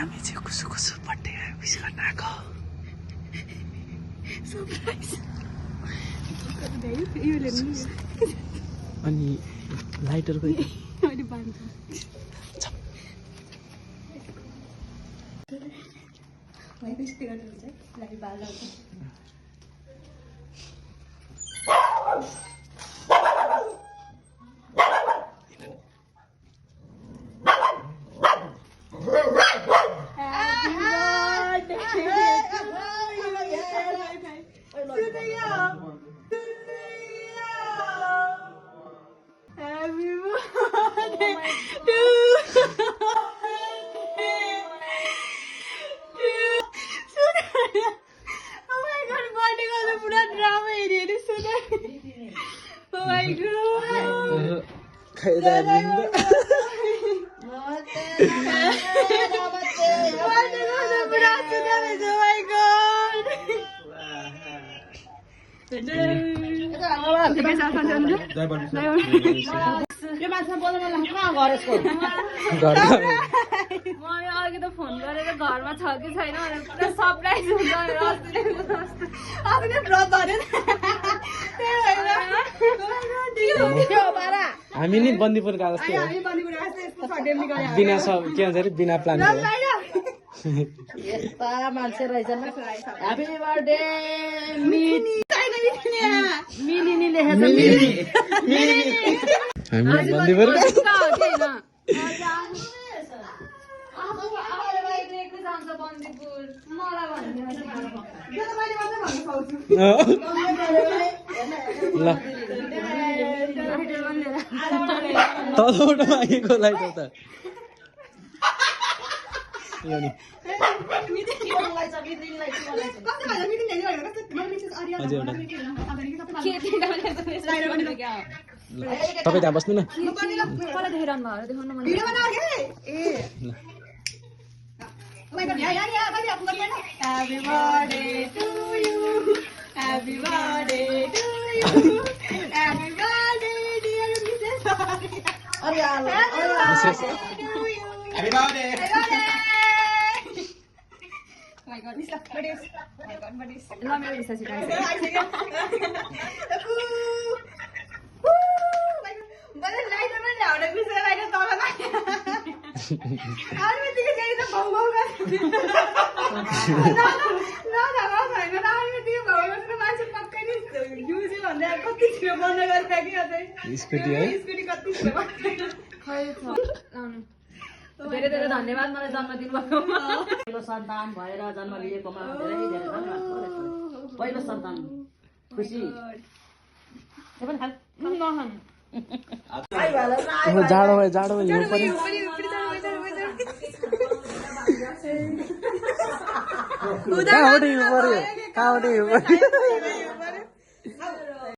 हामी चाहिँ कुसु कुसु birthday wish गर्न आएको अनि लाइटर खोइ अघि त फोन गरेर घरमा छ कि छैन भनेर पुरा सरप्राइज हुन्छ हामी नि बन्दीपुर गएको जस्तै हो बिना सब के भन्छ अरे बिना प्लान यस्ता मान्छे रहेछन् ह्यापी बर्थडे मिलिनी लेखेछ हामी बन्दीपुर ल तलबाट मागेको लाइट हो त यो नि तपाईँ त्यहाँ बस्नु न Happy birthday to you. Happy birthday to you. Happy birthday, dear Mrs. Sonia. Happy birthday. Oh my God, Lisa, what is? Oh my God, what is? Let me Lisa, you guys. But the light on down, and we say like a dollar. I don't think it's a bomb. धेरै धेरै धन्यवाद मलाई जन्म दिनुभएको पहिलो सन्तान भएर जन्म लिएकोमा धेरै धेरै धन्यवाद पहिलो सन्तान खुसी जाडो भयो जाडो भयो हिउँ पर्यो कहाँबाट हिउँ पर्यो